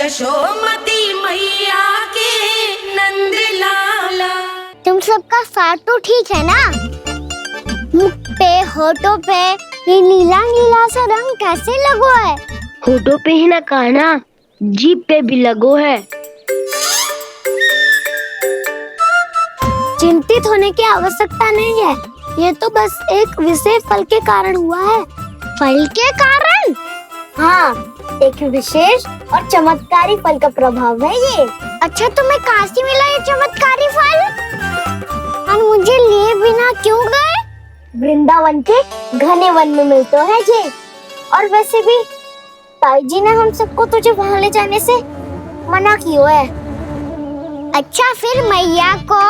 यशोमती मैया के नंद लाला। तुम सबका साथ तो ठीक है ना? मुख पे होठों पे ये नीला नीला सा रंग कैसे लगो है? होठों पे ही ना कहना, जीभ पे भी लगो है। चिंतित होने की आवश्यकता नहीं है, ये तो बस एक विशेष फल के कारण हुआ है। फल के कारण? हाँ, एक विशेष और चमत्कारी फल का प्रभाव है ये। अच्छा, तुम्हें कहाँ से मिला ये चमत्कारी फल? और मुझे लिए बिना क्यों गए? वृंदावन के घने वन में मिलता है ये। और वैसे भी ताई जी ने हम सबको तुझे वहाँ ले जाने से मना किया है। अच्छा, फिर मैया को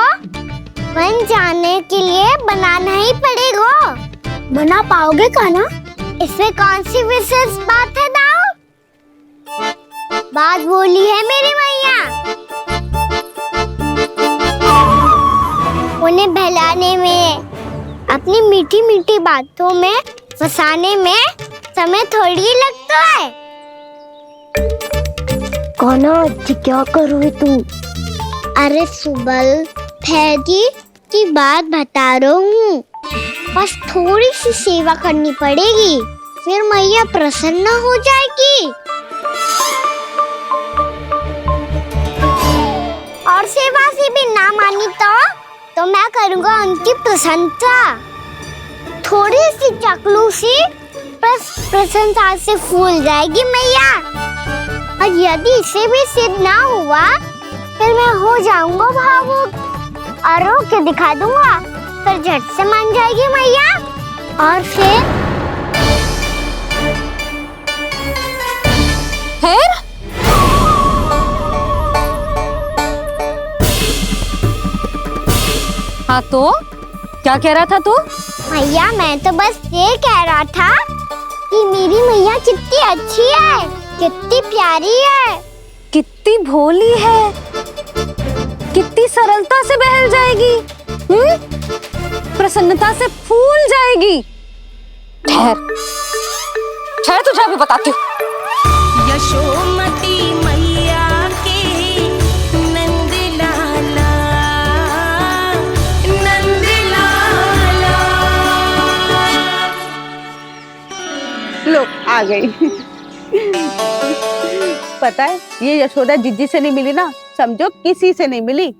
वन जाने के लिए बनाना ही पड़ेगा। बना पाओगे कान्हा? इसमें कौन सी विशेष बात है दाऊ? बात बोली है मेरी मैया। उन्हें बहलाने में, अपनी मीठी मीठी बातों में फंसाने में समय थोड़ी लगता है। कान्हा, क्या कर रही तू? अरे सुबल, फैजी की बात बता रहा हूँ। बस थोड़ी सी सेवा करनी पड़ेगी, फिर मैया प्रसन्न हो जाएगी। और सेवा से भी ना मानी तो मैं करूँगा उनकी प्रशंसा। थोड़ी सी चकलूसी बस प्रशंसा से फूल जाएगी मैया। और यदि इसे भी सिद्ध ना हुआ, फिर मैं हो जाऊंगा भावुक और रो के दिखा दूंगा, फिर झट से मान जाएगी मैया। और फिर हाँ, तो क्या कह रहा था तू? मैया, मैं तो बस ये कह रहा था कि मेरी मैया कितनी अच्छी है, कितनी प्यारी है, कितनी भोली है, कितनी सरलता से बहल जाएगी, प्रसन्नता से फूल जाएगी। ठहर ठहर, तुझे अभी बताती हूँ। यशोमती मैया के नंद लाला, नंद लाला। लो, आ गई। पता है, ये यशोदा जिज्जी से नहीं मिली ना, समझो किसी से नहीं मिली।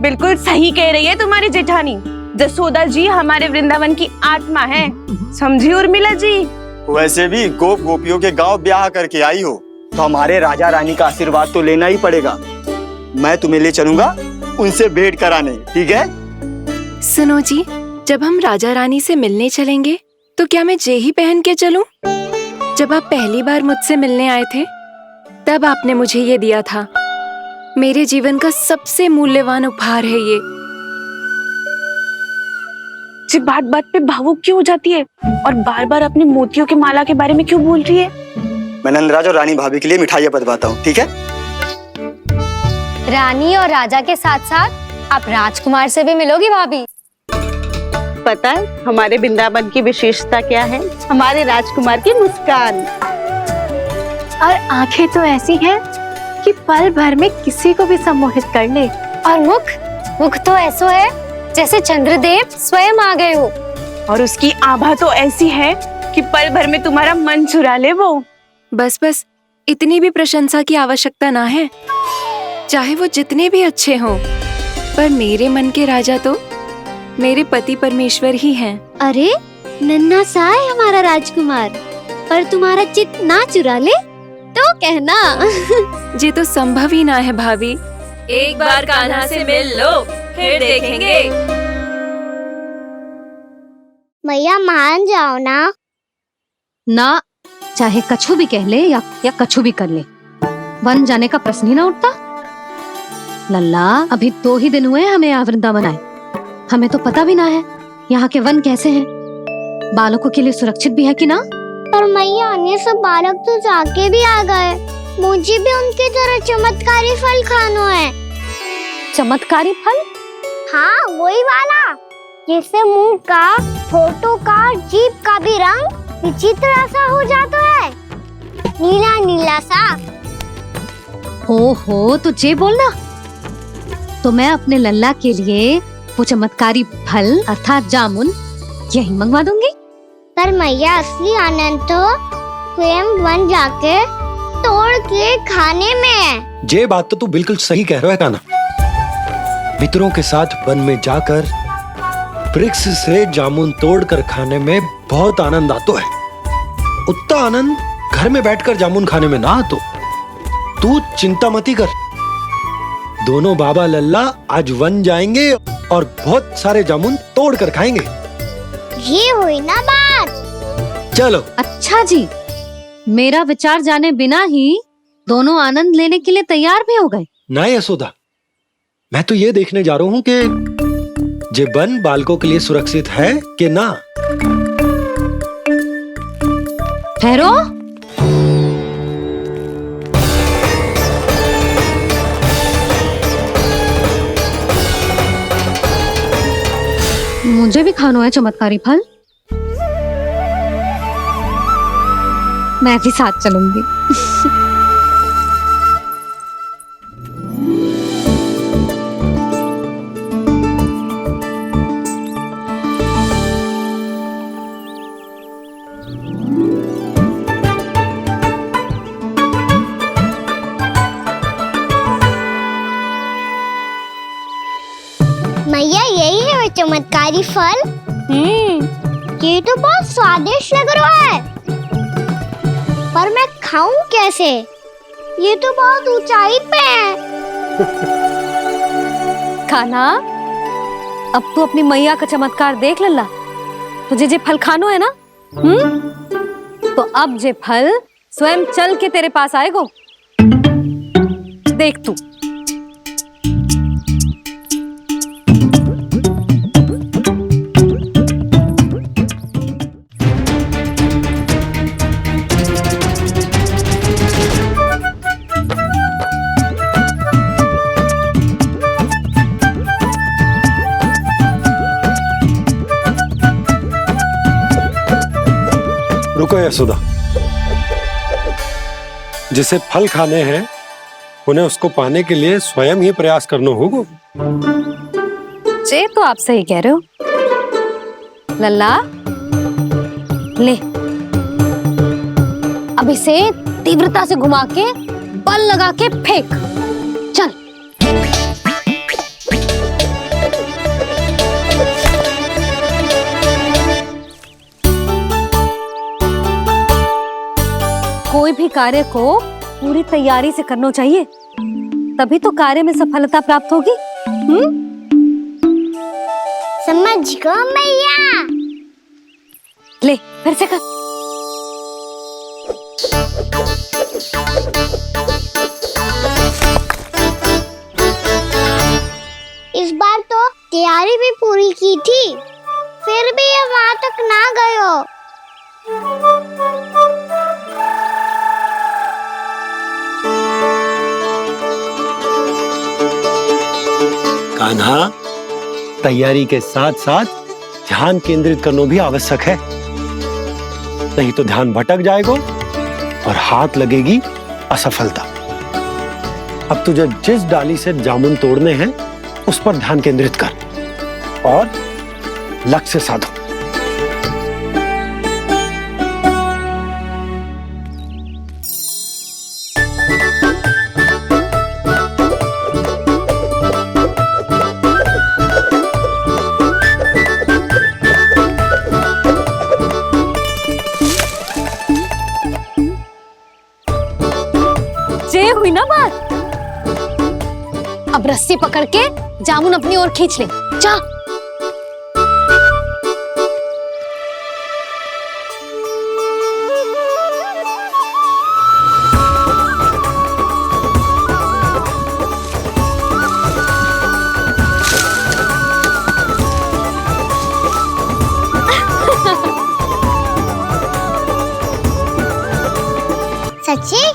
बिल्कुल सही कह रही है तुम्हारी जेठानी। जसोदा जी हमारे वृंदावन की आत्मा है, समझी उर्मिला जी। वैसे भी गोप गोपियों के गांव ब्याह करके आई हो, तो हमारे राजा रानी का आशीर्वाद तो लेना ही पड़ेगा। मैं तुम्हें ले चलूंगा उनसे भेंट कराने, ठीक है? सुनो जी, जब हम राजा रानी से मिलने चलेंगे तो क्या मैं जे ही पहन के चलूं? जब आप पहली बार मुझसे मिलने आए थे, तब आपने मुझे ये दिया था। मेरे जीवन का सबसे मूल्यवान उपहार है ये। जी बात बात पे भावुक क्यों हो जाती है और बार बार अपनी मोतियों के माला के बारे में क्यों बोल रही है? मैं नंदराज और रानी भाभी के लिए मिठाइयाँ बंटवाता हूँ, ठीक है? रानी और राजा के साथ साथ आप राजकुमार से भी मिलोगी भाभी। पता है हमारे वृंदावन की विशेषता क्या है? हमारे राजकुमार की मुस्कान। और आंखें तो ऐसी हैं कि पल भर में किसी को भी सम्मोहित कर ले। और मुख तो ऐसा है जैसे चंद्रदेव स्वयं आ गए हो। और उसकी आभा तो ऐसी है कि पल भर में तुम्हारा मन चुरा ले वो। बस बस, इतनी भी प्रशंसा की आवश्यकता ना है। चाहे वो जितने भी अच्छे हों, पर मेरे मन के राजा तो मेरे पति परमेश्वर ही हैं। अरे नन्हा सा है हमारा राजकुमार, पर तुम्हारा चित्त ना चुरा ले तो कहना। ये तो संभव ही ना है भाभी। एक बार कान्हा से मिल लो, फिर देखेंगे। मैया, मान जाओ ना। ना, चाहे कछु भी कह ले या कछु भी कर ले, वन जाने का प्रश्न ही ना उठता। लल्ला, अभी 2 ही दिन हुए हमें यहाँ वृंदावन आए। हमें तो पता भी ना है यहाँ के वन कैसे हैं, बालकों के लिए सुरक्षित भी है कि ना। पर मैया, अन्य सब बालक तो जाके भी आ गए। मुझे भी उनकी तरह चमत्कारी फल खाना है। चमत्कारी फल? हाँ, वही वाला जिससे मुंह का, होठों का, जीभ का भी रंग विचित्र सा हो जाता है, नीला नीला सा। ओहो, तो जे बोलना। तो मैं अपने लल्ला के लिए वो चमत्कारी फल अर्थात जामुन यही मंगवा दूंगी। पर मैया असली आनंद तो स्वयं वन जाके तोड़ के खाने में है। ये बात तो तू बिल्कुल सही कह रहा है कान्हा। मित्रों के साथ वन में जाकर वृक्ष से जामुन तोड़कर खाने में बहुत आनंद आता है। उतना आनंद घर में बैठकर जामुन खाने में ना आतो। तू चिंता मती कर, दोनों बाबा लल्ला आज वन जाएंगे और बहुत सारे जामुन तोड़ कर खाएंगे। ये हुई ना बात। चलो। अच्छा जी, मेरा विचार जाने बिना ही दोनों आनंद लेने के लिए तैयार भी हो गए। ना यशोदा, मैं तो ये देखने जा रहा हूँ कि ये वन बालकों के लिए सुरक्षित है कि ना। ठहरो। मुझे भी खाना है चमत्कारी फल। मैं भी साथ चलूंगी। मैया यही है वो चमत्कारी फल। ये तो बहुत स्वादिष्ट लग रहा है, पर मैं खाऊं कैसे? ये तो बहुत ऊंचाई पे है। खाना, अब तू अपनी मैया का चमत्कार देख लल्ला। तुझे जे फल खानो है ना, तो अब जे फल स्वयं चल के तेरे पास आएगो। देख तू। रुको यशोदा, जिसे फल खाने हैं उन्हें उसको पाने के लिए स्वयं ही प्रयास करना होगा। जे तो आप सही कह रहे हो लल्ला। ले, अब इसे तीव्रता से घुमा के बल लगा के फेंक। चल। कोई भी कार्य को पूरी तैयारी से करना चाहिए, तभी तो कार्य में सफलता प्राप्त होगी। समझ गो मैया। ले, फिर से कर। इस बार तो तैयारी भी पूरी की थी, फिर भी ये वहां तक ना गयो। कान्हा, तैयारी के साथ साथ ध्यान केंद्रित करना भी आवश्यक है, नहीं तो ध्यान भटक जाएगा और हाथ लगेगी असफलता। अब तुझे जिस डाली से जामुन तोड़ने हैं उस पर ध्यान केंद्रित कर और लक्ष्य साधो। ये हुई ना बात। अब रस्सी पकड़ के जामुन अपनी ओर खींच ले। जा। सच्ची?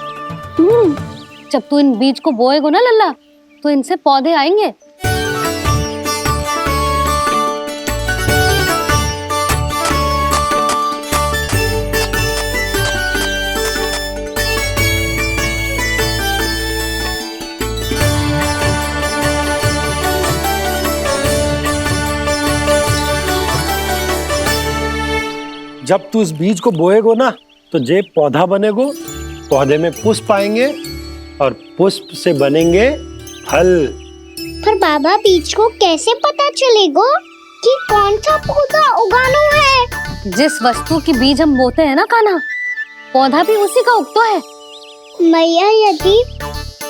जब तू इन बीज को बोएगा ना लल्ला, तो इनसे पौधे आएंगे। जब तू इस बीज को बोएगो ना तो जे पौधा बनेगो, पौधे में पुष्प आएंगे और पुष्प से बनेंगे फल। पर बाबा बीज को कैसे पता चलेगा कि कौन सा पौधा उगाना है? जिस वस्तु की बीज हम बोते हैं ना कान्हा, पौधा भी उसी का उगता है। मैया यदि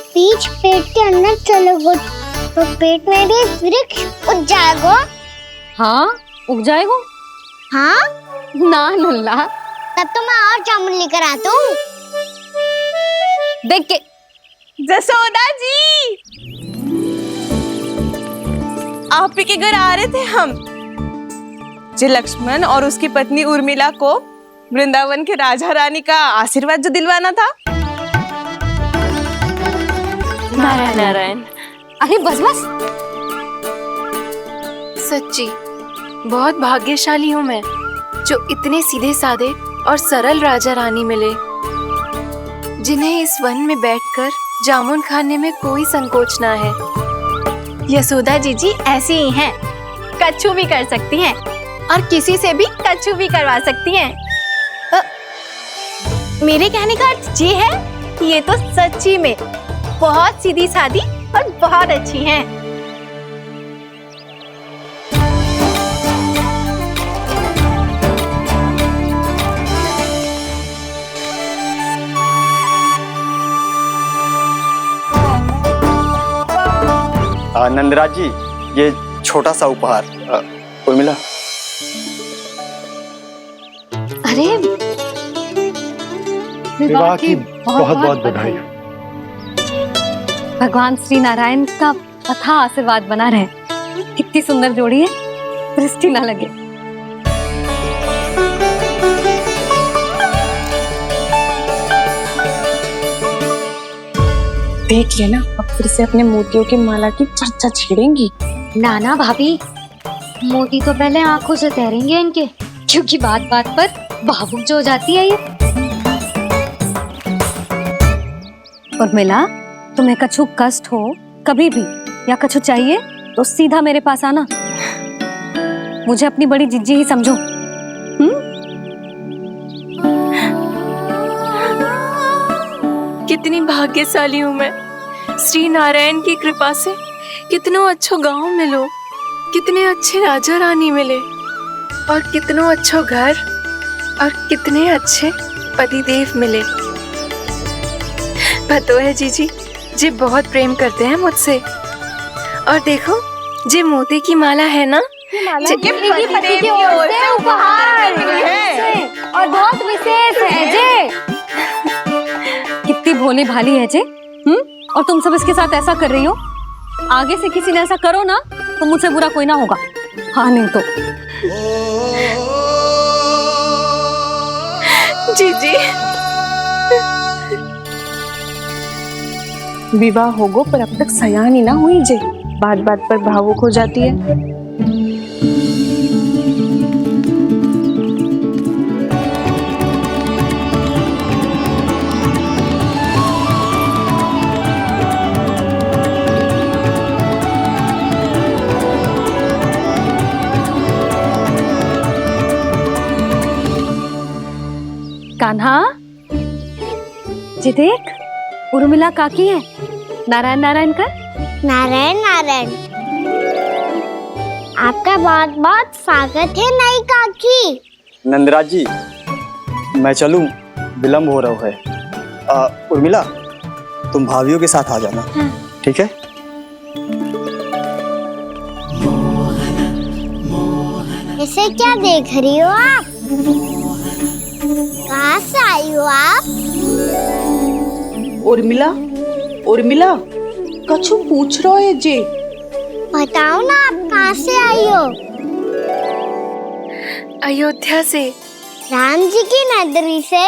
बीज पेट के अंदर चलेगा तो पेट में भी वृक्ष उग जाएगा। हाँ, उग जाएगा। हाँ ना नल्ला, तब तो मैं और जामुन लेकर आता हूँ। देख के जसोदा जी, आप ही के घर आ रहे थे हम। जो लक्ष्मण और उसकी पत्नी उर्मिला को वृंदावन के राजा रानी का आशीर्वाद जो दिलवाना था। नारायण नारायण। अरे बस बस। सच्ची बहुत भाग्यशाली हूँ मैं, जो इतने सीधे साधे और सरल राजा रानी मिले, जिन्हें इस वन में बैठकर जामुन खाने में कोई संकोच ना है। यशोदा जीजी ऐसी ही हैं, कच्छू भी कर सकती हैं और किसी से भी कच्छू भी करवा सकती हैं। मेरे कहने का अर्थ ये है कि ये तो सच्ची में बहुत सीधी सादी और बहुत अच्छी हैं। नंदराज जी, ये छोटा सा उपहार। उर्मिला। अरे विवाह की बहुत बहुत बधाई। भगवान श्री नारायण का अथाह आशीर्वाद बना रहे। कितनी सुंदर जोड़ी है, दृष्टि ना लगे। देख लेना, अब फिर से अपने मोतियों की माला की चर्चा छेड़ेंगी। नाना भाभी, मोती तो पहले आंखों से तैरेंगे इनके, क्योंकि बात बात पर भावुक जो हो जाती है ये। उर्मिला, तुम्हें कछु कष्ट हो कभी भी या कछु चाहिए तो सीधा मेरे पास आना। मुझे अपनी बड़ी जिज्जी ही समझो। कितनी भाग्यशाली हूँ मैं, श्री नारायण की कृपा से कितनों अच्छो गांव मिलो, कितने अच्छे राजा रानी मिले और कितनों अच्छो घर और कितने अच्छे पतिदेव मिले। पतो है जीजी, जी बहुत प्रेम करते हैं मुझसे। और देखो, जी मोती की माला है ना, पति की ओर से उपहार है और बहुत विशेष है जे। कितनी भोली भाली है जे। और तुम सब इसके साथ ऐसा कर रही हो। आगे से किसी ने ऐसा करो ना तो मुझसे बुरा कोई ना होगा। हाँ नहीं तो। जीजी, विवाह होगो पर अब तक सयान ही ना हुई जे, बात बात पर भावुक हो जाती है। कान्हा, जी देख, उर्मिला काकी है। नारायण नारायण कर। नारायण नारायण। आपका बहुत बहुत स्वागत है नई काकी। नंदराज जी, मैं चलूं, विलम्ब हो रहा है। उर्मिला, तुम भाभियों के साथ आ जाना। ठीक है? इसे क्या देख रही हो आप? कहाँ से आई हो आप? उर्मिला, उर्मिला, कछु पूछ रहा है जे। बताओ ना, आप कहाँ से आई हो? अयोध्या से। राम जी की नगरी से?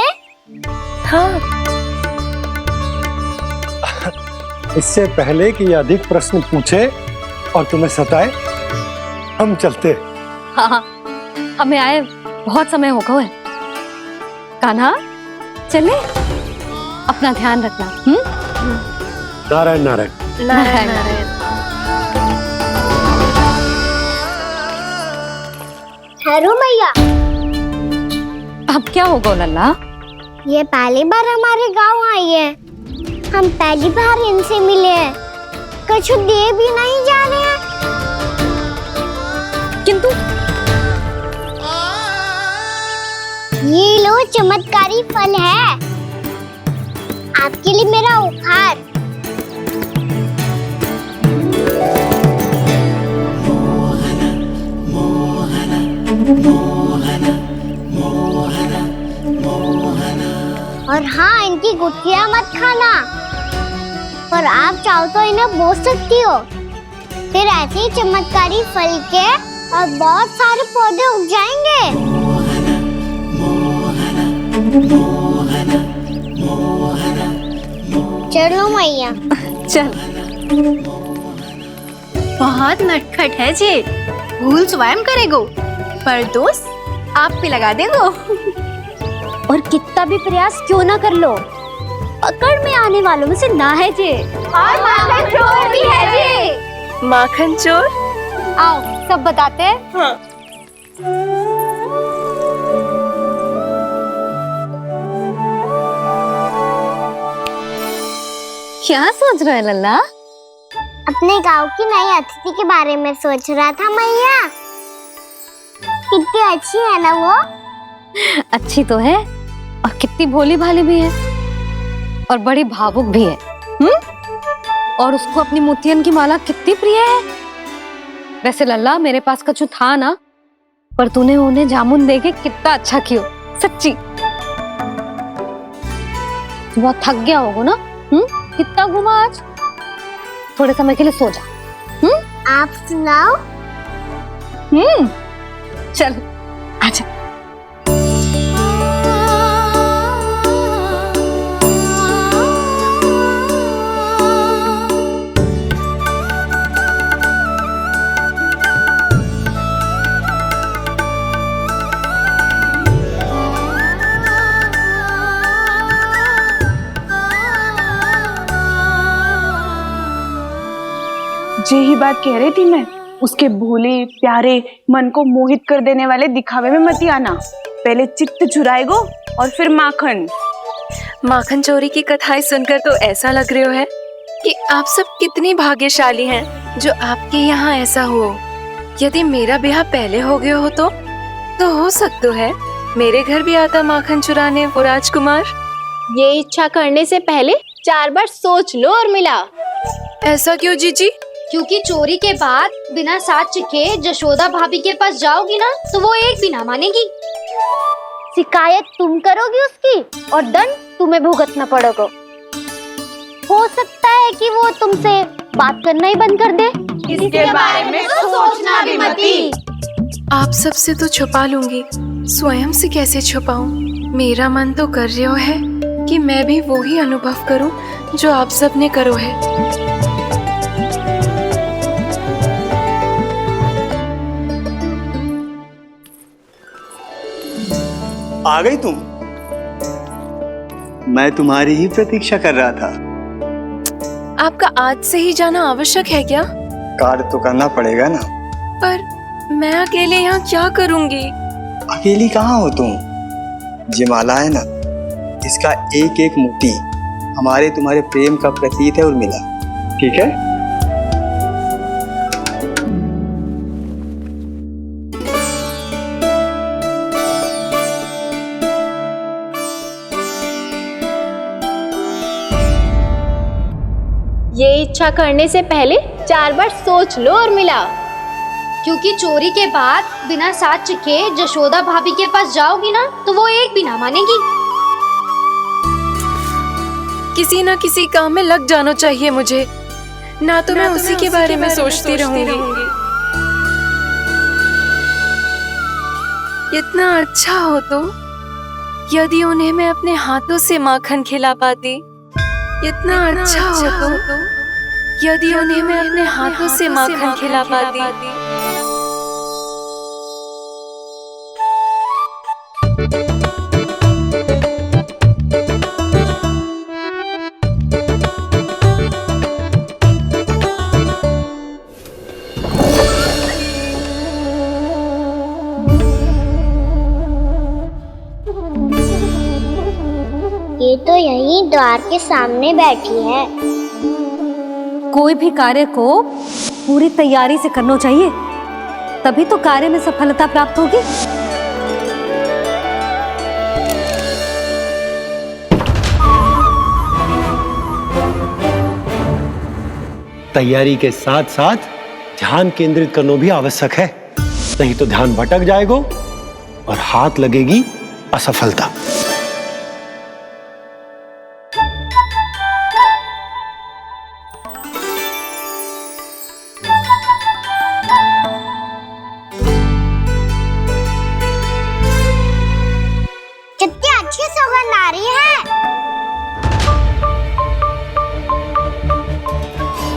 हाँ। इससे पहले कि ये अधिक प्रश्न पूछे और तुम्हें सताए, हम चलते। हाँ, हमें आए बहुत समय हो गया है। कान्हा, चले, अपना ध्यान रखना। नारायण नारायण। नारायण नारायण। हेलो मैया। अब क्या होगा लल्ला? ये पहली बार हमारे गांव आई है, हम पहली बार इनसे मिले हैं। कछु दे भी नहीं जा रहे हैं। किंतु ये लो चमत्कारी फल है, आपके लिए मेरा उपहार। और हाँ, इनकी गुठलियां मत खाना, और आप चाहो तो इन्हें बो सकती हो। फिर ऐसे ही चमत्कारी फल के और बहुत सारे पौधे उग जाएंगे। चलो मैया। चल। बहुत नटखट है जी, भूल स्वयं करेगो, पर दोस्त आप पे लगा देगो। और कितना भी प्रयास क्यों ना कर लो, पकड़ में आने वालों में से ना है जी। और माखन चोर भी है जी। माखन चोर? आओ सब बताते हैं। हाँ। क्या सोच रहा है लल्ला? अपने गांव की नई अतिथि के बारे में सोच रहा था मैया। कितनी अच्छी है ना वो। अच्छी तो है, और कितनी भोली भाली भी है, और बड़ी भावुक भी है। और उसको अपनी मोतियन की माला कितनी प्रिय है। वैसे लल्ला, मेरे पास कछु था ना, पर तूने उन्हें जामुन देके कितना अच्छा किया, सच्ची। बहुत थक गया होगा ना? कितना घुमा आज? थोड़े समय के लिए सो जा। आप सुनाओ। चल आजा। यही बात कह रही थी मैं, उसके भोले प्यारे मन को मोहित कर देने वाले दिखावे में मत आना। पहले चित्त चुराएगो और फिर माखन। माखन चोरी की कथाएं सुनकर तो ऐसा लग रहा है कि आप सब कितनी भाग्यशाली हैं जो आपके यहाँ ऐसा हो। यदि मेरा ब्याह पहले हो गया हो तो हो सकता है मेरे घर भी आता माखन चुराने वो राजकुमार। ये इच्छा करने से पहले 4 बार सोच लो और मिला। ऐसा क्यों जीजी? क्योंकि चोरी के बाद बिना साथ के जशोदा भाभी के पास जाओगी ना, तो वो एक भी ना मानेगी। शिकायत तुम करोगी उसकी, और दंड तुम्हें भुगतना पड़ेगा। हो सकता है कि वो तुमसे बात करना ही बंद कर दे। इसके बारे में तो सोचना भी मती। आप सबसे तो छुपा लूंगी, स्वयं से कैसे छुपाऊं? मेरा मन तो कर रहा है कि मैं भी वो ही अनुभव करूं जो आप सब ने करो है। आ गई तुम? मैं तुम्हारी ही प्रतीक्षा कर रहा था। आपका आज से ही जाना आवश्यक है क्या? कार्य तो करना पड़ेगा ना। पर मैं अकेले यहाँ क्या करूँगी? अकेली कहाँ हो तुम? ये माला है ना, इसका एक एक मोती हमारे तुम्हारे प्रेम का प्रतीक है उर्मिला, ठीक है? ये इच्छा करने से पहले 4 बार सोच लो और मिला। क्योंकि चोरी के बाद बिना साथ के जशोदा भाभी के पास जाओगी ना, तो वो एक भी ना मानेगी। किसी न किसी काम में लग जाना चाहिए मुझे, ना तो मैं उसी के बारे में सोचती रहूंगी। इतना अच्छा हो तो यदि उन्हें मैं अपने हाथों से माखन खिला पाती। इतना अच्छा हो तो यदि उन्हें मैं अपने हाथों से माखन खिला पाती। द्वार के सामने बैठी है। कोई भी कार्य को पूरी तैयारी से करना चाहिए, तभी तो कार्य में सफलता प्राप्त होगी। तैयारी के साथ साथ ध्यान केंद्रित करना भी आवश्यक है, नहीं तो ध्यान भटक जाएगा और हाथ लगेगी असफलता। कितनी अच्छी सुगंध आ रही है।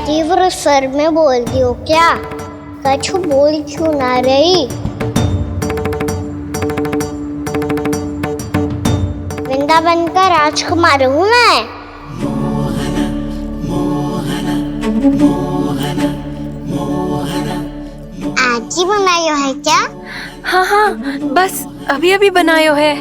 तीव्र स्वर में बोलती हो क्या? कछु बोल क्यों ना रही? वृंदावन का राजकुमार हूँ मैं। आज ही बनायो है क्या? हाँ हाँ, बस अभी अभी बनायो है।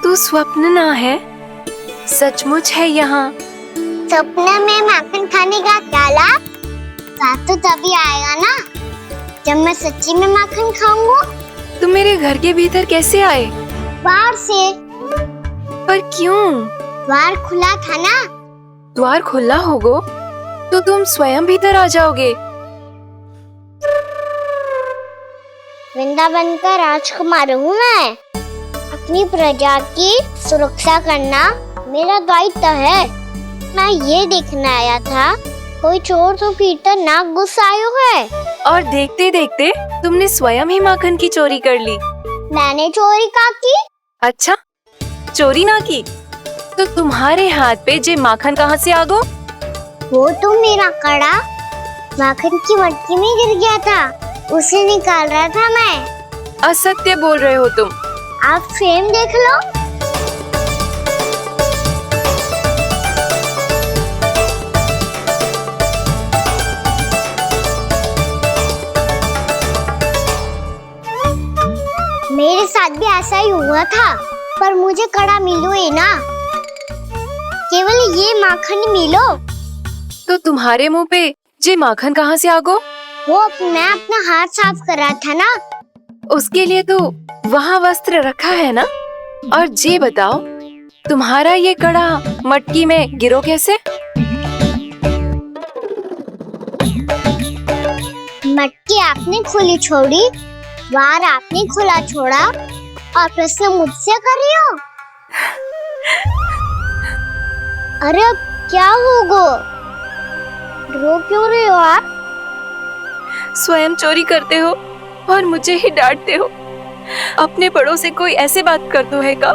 तू स्वप्न ना है, सचमुच है यहाँ। सपने में माखन खाने का क्या लाभ? स्वाद तो तभी आएगा ना जब मैं सच्ची में माखन खाऊंगा। तुम मेरे घर के भीतर कैसे आए? बाहर से। पर क्यों? द्वार खुला था ना। द्वार खुला होगा तो तुम स्वयं भीतर आ जाओगे। वृंदावन का राजकुमार हूँ मैं। अपनी प्रजा की सुरक्षा करना मेरा दायित्व है। मैं ये देखने आया था कोई चोर तो भीतर ना घुस आयो है। और देखते देखते तुमने स्वयं ही माखन की चोरी कर ली। मैंने चोरी का की? अच्छा, चोरी ना की तो तुम्हारे हाथ पे जे माखन कहाँ से आ गो? वो तो मेरा कड़ा माखन की मटकी में गिर गया था, उसे निकाल रहा था मैं। असत्य बोल रहे हो तुम। आप स्वयं देख लो। मेरे साथ भी ऐसा ही हुआ था, पर मुझे कड़ा मिलो ही ना, केवल ये माखन मिलो। तो तुम्हारे मुंह पे जे माखन कहाँ से आ गो? वो मैं अपना हाथ साफ कर रहा था ना। उसके लिए तो वहाँ वस्त्र रखा है ना। और जे बताओ, तुम्हारा ये कड़ा मटकी में गिरो कैसे? मटकी आपने खुली छोड़ी, द्वार आपने खुला छोड़ा, और प्रश्न मुझसे कर रही हो? अरे अब क्या होगा? रो क्यों रहे हो आप? स्वयं चोरी करते हो और मुझे ही डांटते हो। अपने बड़ों से कोई ऐसे बात कर दो है का?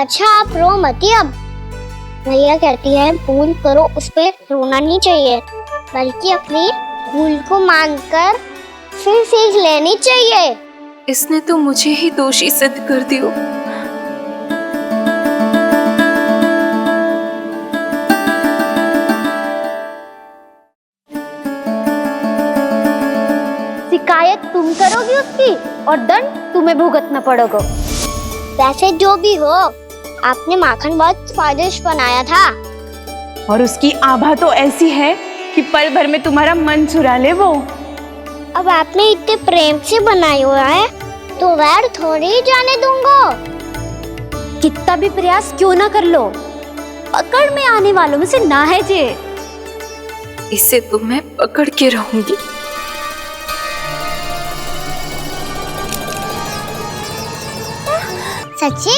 अच्छा आप रो मती। अब भैया कहती है भूल करो, उस पे रोना नहीं चाहिए, बल्कि अपनी भूल को मानकर फिर सीख लेनी चाहिए। इसने तो मुझे ही दोषी सिद्ध कर दिया। शिकायत तुम करोगी उसकी और दंड तुम्हें भुगतना पड़ेगा। वैसे जो भी हो, आपने माखन बहुत स्वादिष्ट बनाया था। और उसकी आभा तो ऐसी है कि पल भर में तुम्हारा मन चुरा ले वो। अब आपने इतने प्रेम से बनाया हुआ है तो वैर थोड़ी ही जाने दूंगा। कितना भी प्रयास क्यों ना कर लो, पकड़ में आने वालों में से ना है जे। इसे तो मैं पकड़ के रहूंगी। सच्ची?